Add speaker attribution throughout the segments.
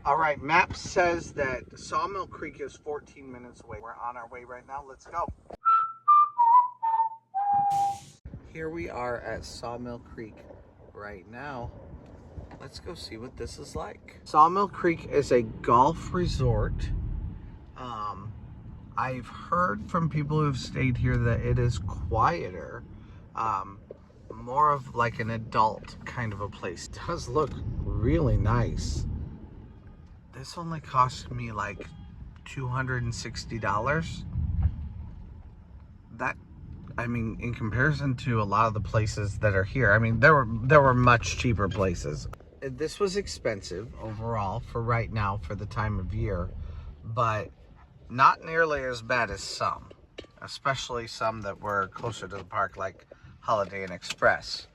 Speaker 1: All right, map says that Sawmill Creek is 14 minutes away. We're on our way right now. Let's go. Here we are at Sawmill Creek right now. Let's go see what this is like. Sawmill Creek is a golf resort. I've heard from people who've stayed here that it is quieter, more of like an adult kind of a place. It does look really nice. This only cost me like $260. That, I mean, in comparison to a lot of the places that are here, I mean, there were much cheaper places. This was expensive overall for right now for the time of year, but not nearly as bad as some, especially some that were closer to the park, like Holiday Inn Express.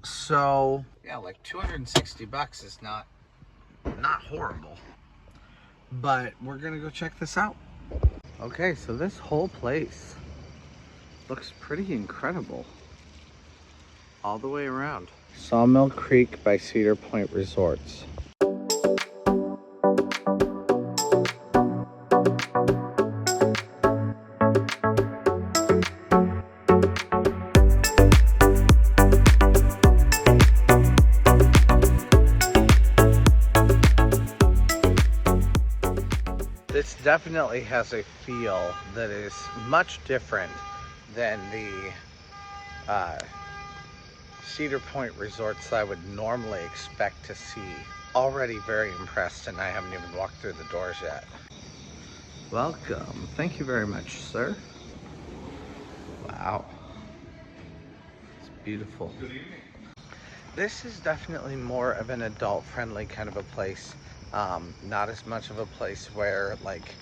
Speaker 1: So yeah, like $260 is not horrible, but we're gonna go check this out. Okay, so this whole place looks pretty incredible all the way around. Sawmill Creek by Cedar Point Resorts. This definitely has a feel that is much different than the Cedar Point resorts I would normally expect to see. Already very impressed, and I haven't even walked through the doors yet. Welcome. Thank you very much, sir. Wow. It's beautiful. Good evening. This is definitely more of an adult-friendly kind of a place. Not as much of a place where like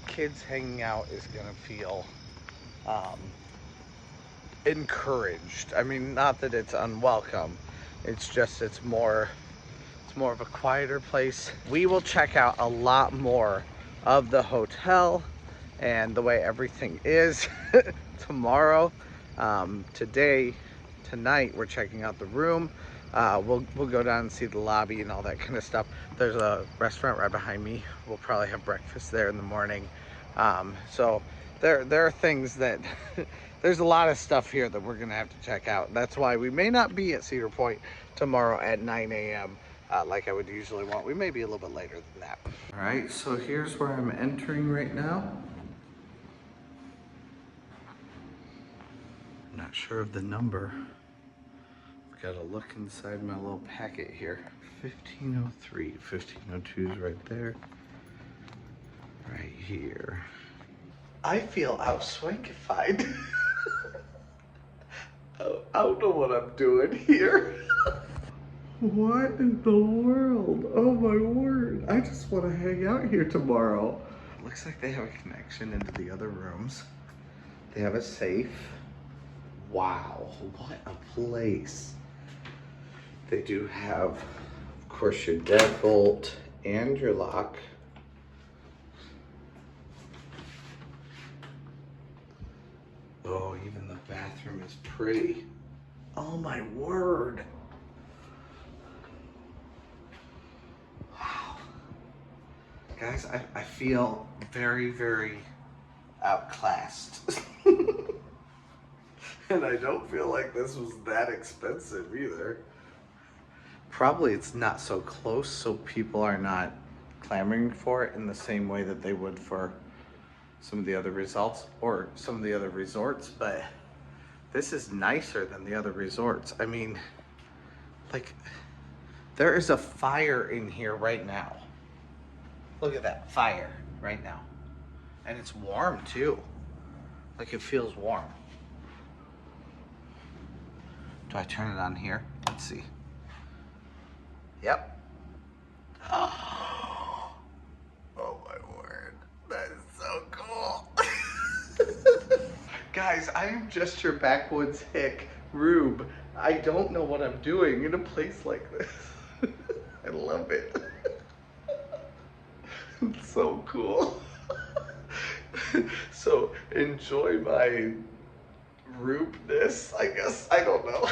Speaker 1: kids hanging out is gonna feel encouraged. I mean, not that it's unwelcome, it's just it's more of a quieter place. We will check out a lot more of the hotel and the way everything is tomorrow. Tonight we're checking out the room. We'll go down and see the lobby and all that kind of stuff. There's a restaurant right behind me. We'll probably have breakfast there in the morning. So there are things that there's a lot of stuff here that we're gonna have to check out. That's why we may not be at Cedar Point tomorrow at 9 a.m. Like I would usually want. We may be a little bit later than that. All right, so here's where I'm entering right now. I'm not sure of the number. Gotta look inside my little packet here. 1503, 1502 is right there. Right here. I feel outswankified. I don't know what I'm doing here. What in the world? Oh my word. I just want to hang out here tomorrow. Looks like they have a connection into the other rooms. They have a safe. Wow, what a place. They do have, of course, your deadbolt and your lock. Oh, even the bathroom is pretty. Oh my word. Wow. Guys, I feel very, very outclassed. And I don't feel like this was that expensive either. Probably it's not so close, so people are not clamoring for it in the same way that they would for some of the other results or some of the other resorts, but this is nicer than the other resorts. I mean, like, there is a fire in here right now. Look at that fire right now. And it's warm too. Like, it feels warm. Do I turn it on here? Let's see. Yep. Oh my word. That is so cool. Guys, I am just your backwoods hick, Rube. I don't know what I'm doing in a place like this. I love it. It's so cool. So enjoy my Rube-ness, I guess. I don't know.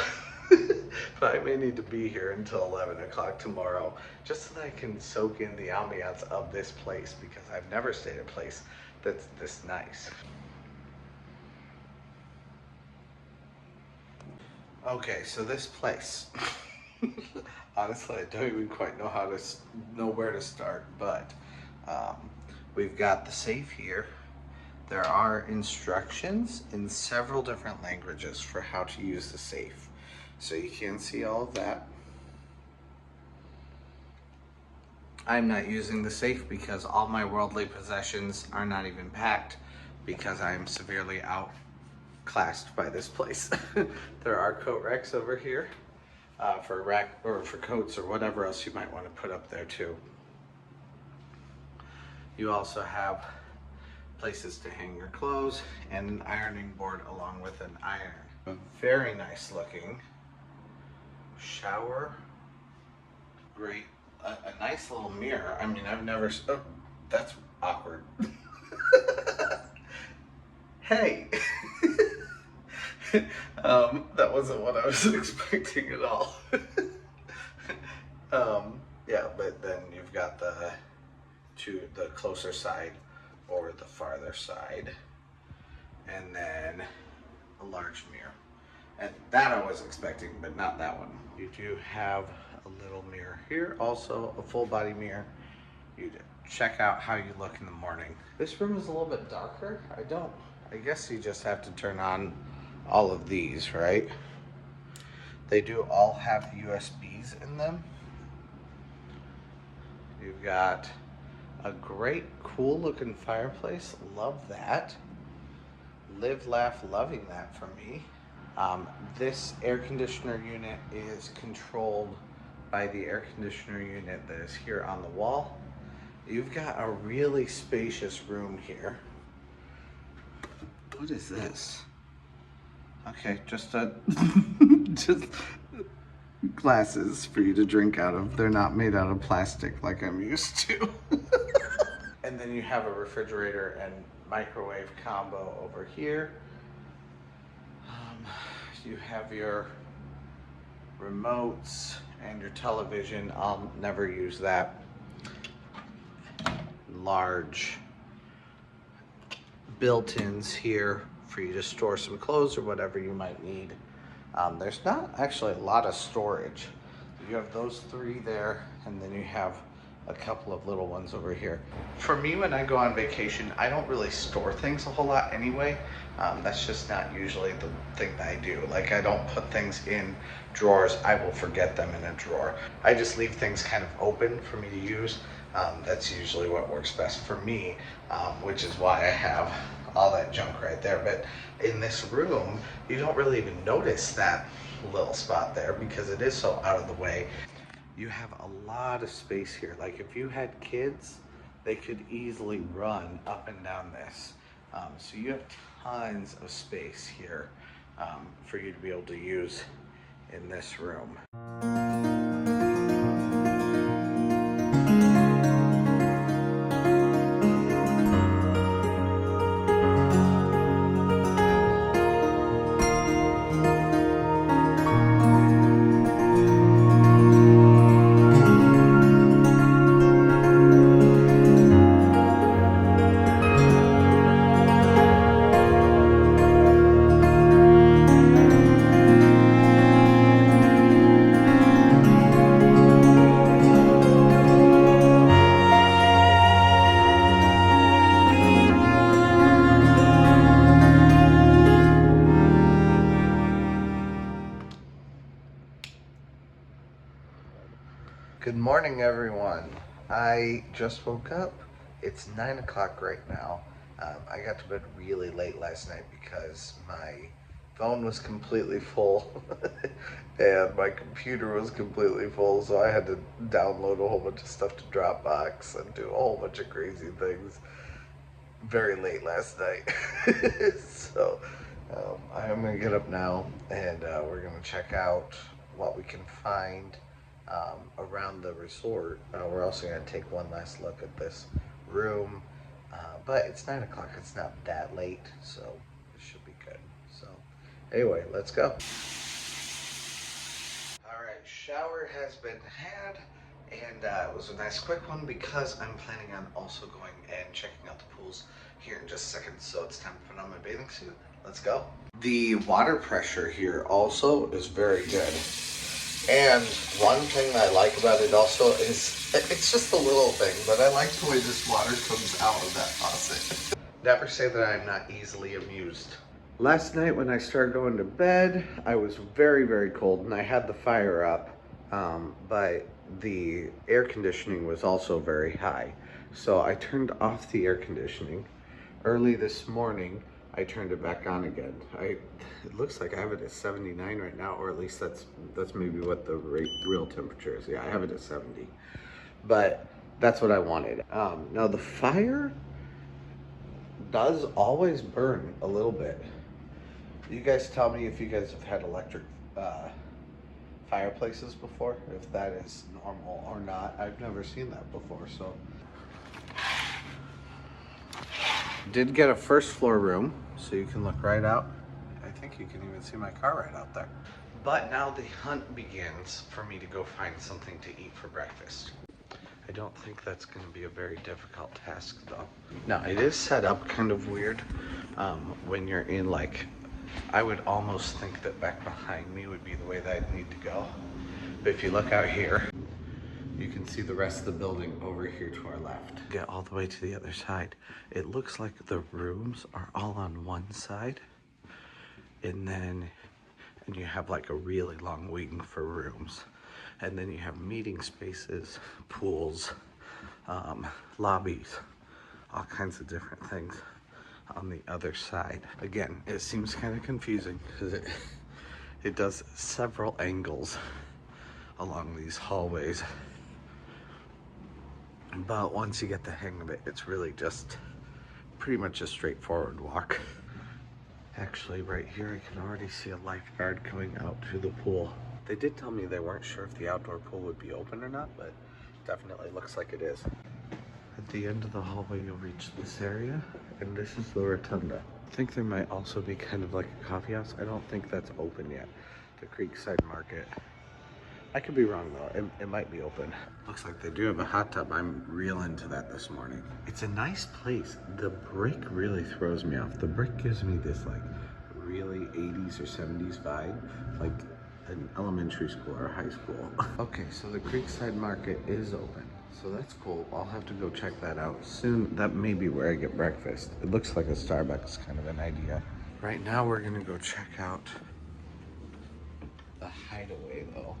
Speaker 1: But I may need to be here until 11 o'clock tomorrow just so that I can soak in the ambiance of this place, because I've never stayed in a place that's this nice. Okay, so this place, honestly, I don't even quite know where to start, but um, we've got the safe here. There are instructions in several different languages for how to use the safe. So you can see all of that. I'm not using the safe because all my worldly possessions are not even packed, because I am severely outclassed by this place. There are coat racks over here for rack or for coats or whatever else you might want to put up there too. You also have places to hang your clothes and an ironing board along with an iron. A very nice looking shower. Great, a nice little mirror. I mean, I've never, oh, that's awkward. Hey. That wasn't what I was expecting at all. Yeah, but then you've got the closer side or the farther side, and then a large mirror. And that I was expecting, but not that one. You do have a little mirror here, also a full body mirror. You check out how you look in the morning. This room is a little bit darker. I guess you just have to turn on all of these, right? They do all have USBs in them. You've got a great, cool looking fireplace. Love that. Live, laugh, loving that for me. This air conditioner unit is controlled by the air conditioner unit that is here on the wall. You've got a really spacious room here. What is this? Okay, just just glasses for you to drink out of. They're not made out of plastic like I'm used to. And then you have a refrigerator and microwave combo over here. You have your remotes and your television. I'll never use that. Large built-ins here for you to store some clothes or whatever you might need. There's not actually a lot of storage. You have those three there, and then you have a couple of little ones over here. For me, when I go on vacation, I don't really store things a whole lot anyway. That's just not usually the thing that I do. Like, I don't put things in drawers. I will forget them in a drawer. I just leave things kind of open for me to use. That's usually what works best for me, which is why I have all that junk right there. But in this room, you don't really even notice that little spot there because it is so out of the way. You have a lot of space here. Like, if you had kids, they could easily run up and down this. So you have tons of space here for you to be able to use in this room. Good morning, everyone. I just woke up. It's 9 o'clock right now. I got to bed really late last night because my phone was completely full and my computer was completely full, so I had to download a whole bunch of stuff to Dropbox and do a whole bunch of crazy things very late last night. So I am gonna get up now and we're gonna check out what we can find around the resort. We're also going to take one last look at this room, but it's 9 o'clock. It's not that late, so it should be good. So anyway, let's go. Shower has been had, and it was a nice quick one because I'm planning on also going and checking out the pools here in just a second. So it's time to put on my bathing suit. Let's go. The water pressure here also is very good. And one thing that I like about it also is, it's just a little thing, but I like the way this water comes out of that faucet. Never say that I'm not easily amused. Last night when I started going to bed, I was very, very cold and I had the fire up, but the air conditioning was also very high. So I turned off the air conditioning. Early this morning, I turned it back on again. It looks like I have it at 79 right now, or at least that's maybe what the real temperature is. Yeah, I have it at 70, but that's what I wanted. Now the fire does always burn a little bit. You guys tell me if you guys have had electric fireplaces before, if that is normal or not. I've never seen that before, so. Did get a first floor room, so you can look right out. I think you can even see my car right out there. But now the hunt begins for me to go find something to eat for breakfast. I don't think that's going to be a very difficult task though. Now it is set up kind of weird when you're in, like, I would almost think that back behind me would be the way that I'd need to go. But if you look out here, you can see the rest of the building over here to our left. Get all the way to the other side. It looks like the rooms are all on one side. And you have like a really long wing for rooms. And then you have meeting spaces, pools, lobbies, all kinds of different things on the other side. Again, it seems kind of confusing because it does several angles along these hallways. But once you get the hang of it, it's really just pretty much a straightforward walk. Actually, right here, I can already see a lifeguard coming out to the pool. They did tell me they weren't sure if the outdoor pool would be open or not, but definitely looks like it is. At the end of the hallway, you'll reach this area, and this is the rotunda. I think there might also be kind of like a coffee house. I don't think that's open yet. The Creekside Market. I could be wrong though, it might be open. Looks like they do have a hot tub. I'm real into that this morning. It's a nice place. The brick really throws me off. The brick gives me this like really 80s or 70s vibe, like an elementary school or high school. Okay, so the Creekside Market is open. So that's cool. I'll have to go check that out soon. That may be where I get breakfast. It looks like a Starbucks kind of an idea. Right now we're gonna go check out the Hideaway though.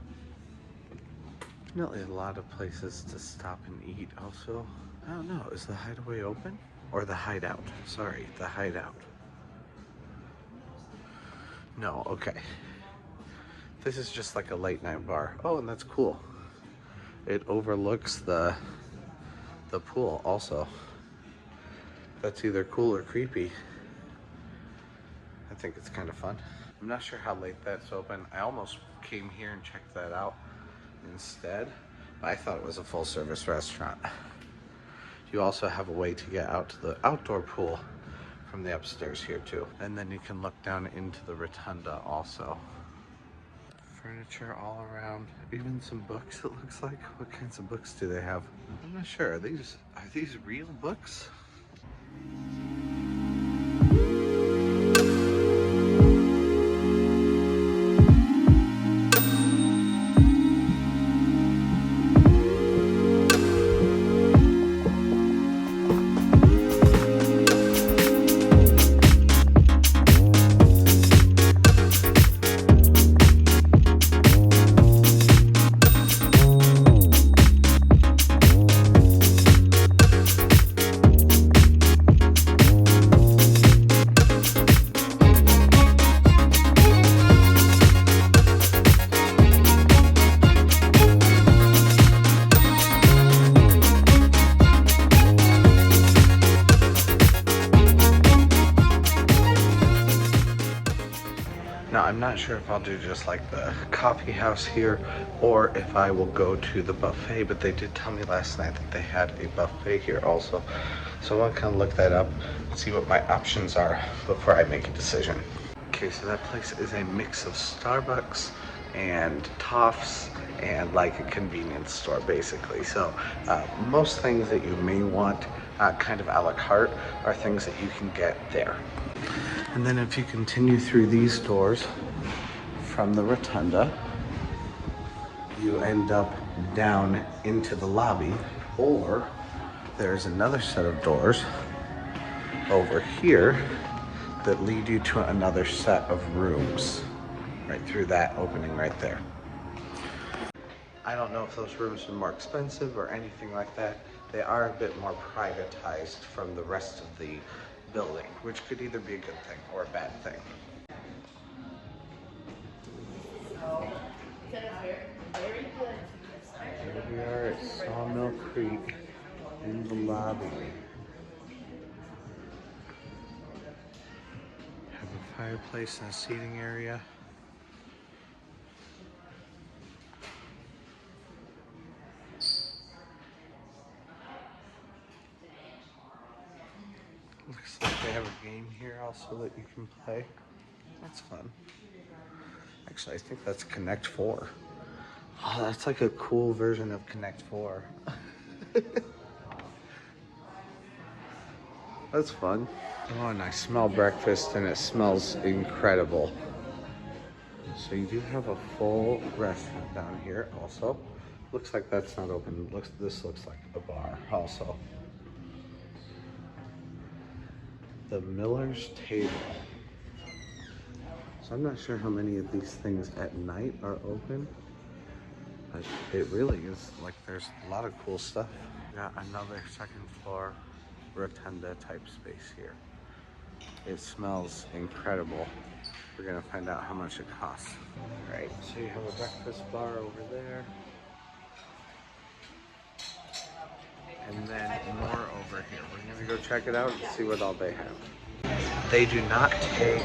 Speaker 1: Definitely a lot of places to stop and eat also. I don't know, is the Hideaway open? Or the Hideout? Sorry, the Hideout. No, okay. This is just like a late night bar. Oh, and that's cool. It overlooks the pool also. That's either cool or creepy. I think it's kind of fun. I'm not sure how late that's open. I almost came here and checked that out instead. I thought it was a full service restaurant. You also have a way to get out to the outdoor pool from the upstairs here too. And then you can look down into the rotunda also. Furniture all around, even some books it looks like. What kinds of books do they have? I'm not sure. Are these real books? Now, I'm not sure if I'll do just like the coffee house here or if I will go to the buffet, but they did tell me last night that they had a buffet here also. So I'll kind of look that up and see what my options are before I make a decision. Okay, so that place is a mix of Starbucks and Toffs and like a convenience store basically. So most things that you may want kind of a la carte are things that you can get there. And then if you continue through these doors from the rotunda, you end up down into the lobby, or there's another set of doors over here that lead you to another set of rooms right through that opening right there. I don't know if those rooms are more expensive or anything like that. They are a bit more privatized from the rest of the building, which could either be a good thing or a bad thing. Here we are at Sawmill Creek in the lobby. Have a fireplace and a seating area. Looks like they have a game here also that you can play. That's fun. Actually, I think that's Connect 4. Oh, that's like a cool version of Connect 4. That's fun. Oh, and I smell breakfast and it smells incredible. So you do have a full restaurant down here also. Looks like that's not open. This looks like a bar also. The Miller's Table. So I'm not sure how many of these things at night are open, but it really is like there's a lot of cool stuff. Got another second floor rotunda type space here. It smells incredible. We're gonna find out how much it costs. All right, so you have a breakfast bar over there. And then more over here. We're gonna go check it out and see what all they have. They do not take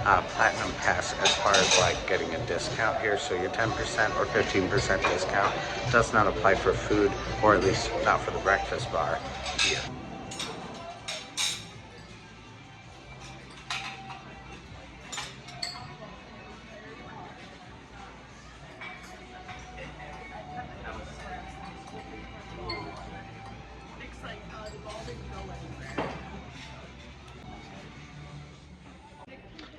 Speaker 1: Platinum Pass as far as like getting a discount here. So your 10% or 15% discount does not apply for food, or at least not for the breakfast bar here.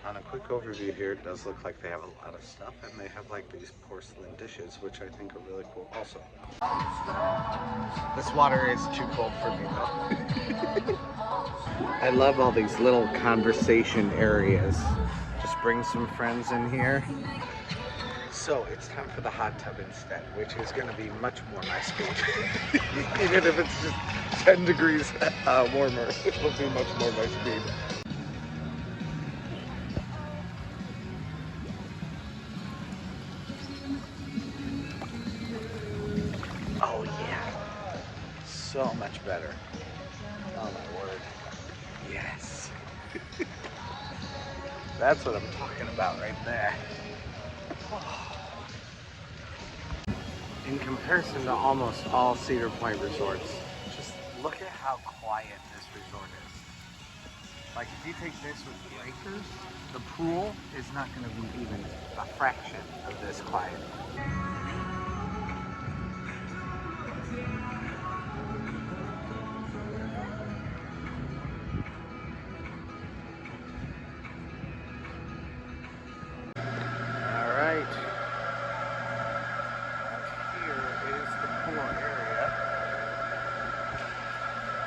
Speaker 1: On a quick overview here, it does look like they have a lot of stuff, and they have like these porcelain dishes, which I think are really cool also. This water is too cold for me though. I love all these little conversation areas. Just bring some friends in here. So it's time for the hot tub instead, which is going to be much more my speed. Even if it's just 10 degrees warmer, it will be much more my speed. Oh yeah, so much better. Oh my word, yes. That's what I'm talking about right there. In comparison to almost all Cedar Point resorts, just look at how quiet this resort is. Like if you take this with breakers, the pool is not going to be even a fraction of this quiet.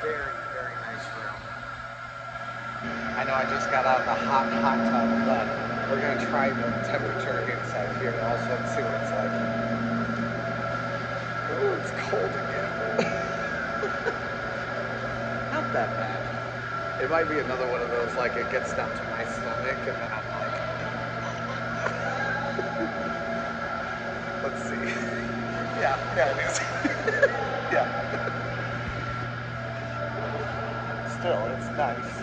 Speaker 1: Very nice room. I know I just got out of the hot tub, but we're going to try the temperature inside here also and see what it's like. Oh, it's cold again. Not that bad. It might be another one of those, like it gets down to my stomach and then I'm like, let's see. Yeah, it is. Yeah. Still, it's nice.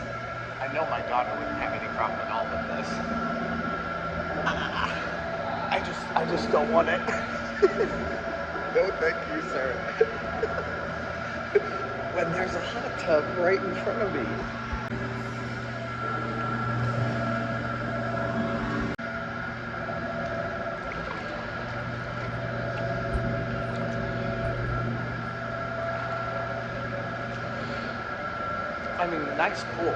Speaker 1: I know my daughter wouldn't have any problem at all with this. I just don't want it. No, thank you, sir. When there's a hot tub right in front of me. I mean, nice pool.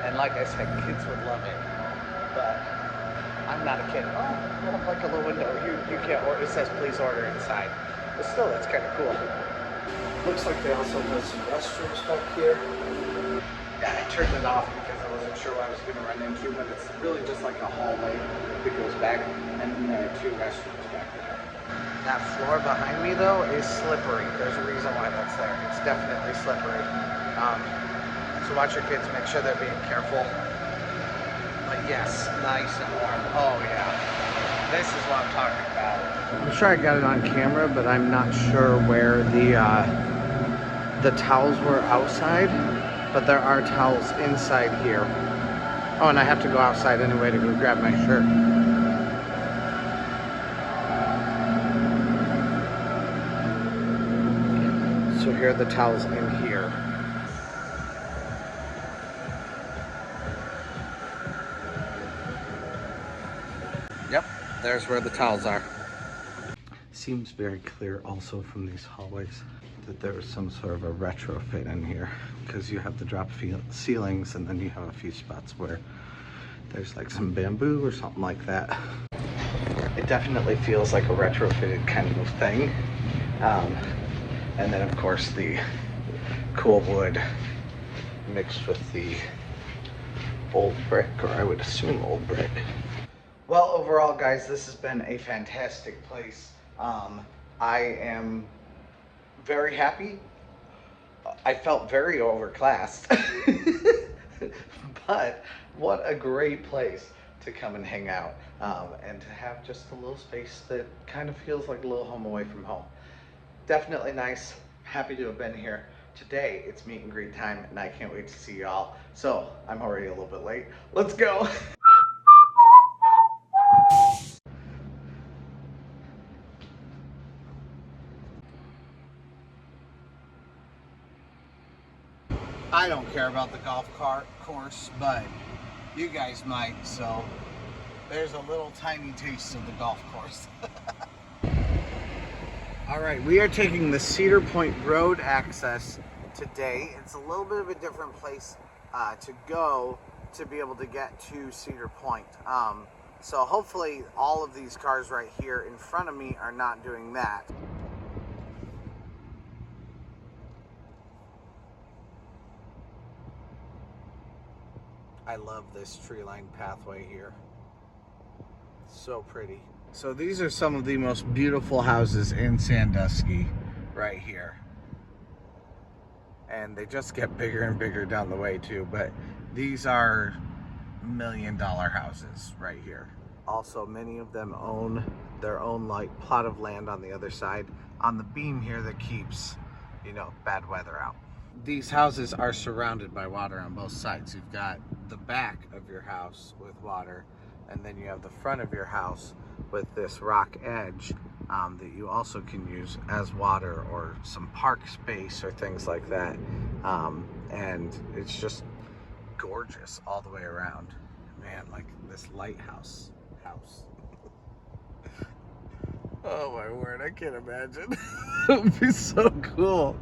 Speaker 1: And like I said, kids would love it. But I'm not a kid. Oh, we have like a little window. You can't order. It says please order inside. But still, it's kind of cool. Looks like they also have some restrooms back here. Yeah, I turned it off because I wasn't sure what I was going to run into, but it's really just like a hallway that goes back, and then there are 2 restrooms back there. That floor behind me, though, is slippery. There's a reason why that's there. It's definitely slippery. So watch your kids, make sure they're being careful. But yes, nice and warm. Oh yeah, this is what I'm talking about. I'm sure I got it on camera, but I'm not sure where the towels were outside. But there are towels inside here. Oh, and I have to go outside anyway to go grab my shirt. So here are the towels in here. Yep, there's where the towels are. Seems very clear also from these hallways that there was some sort of a retrofit in here, because you have the drop ceilings and then you have a few spots where there's like some bamboo or something like that. It definitely feels like a retrofitted kind of thing. And then of course the cool wood mixed with the old brick, or I would assume old brick. Well, overall guys, this has been a fantastic place. I am very happy. I felt very overclassed. But what a great place to come and hang out, and to have just a little space that kind of feels like a little home away from home. Definitely nice. Happy to have been here. Today it's meet and greet time, and I can't wait to see y'all. So I'm already a little bit late. Let's go. I don't care about the golf course, but you guys might, so there's a little tiny taste of the golf course. All right, we are taking the Cedar Point road access today. It's a little bit of a different place to go to be able to get to Cedar Point. So hopefully all of these cars right here in front of me are not doing that. I love this tree-lined pathway here. So pretty. So these are some of the most beautiful houses in Sandusky right here. And they just get bigger and bigger down the way too, but these are $1 million houses right here. Also, many of them own their own like plot of land on the other side on the beam here that keeps, you know, bad weather out. These houses are surrounded by water on both sides. You've got the back of your house with water, and then you have the front of your house with this rock edge that you also can use as water or some park space or things like that. And it's just gorgeous all the way around. Man, like this lighthouse house. Oh my word, I can't imagine. It would be so cool.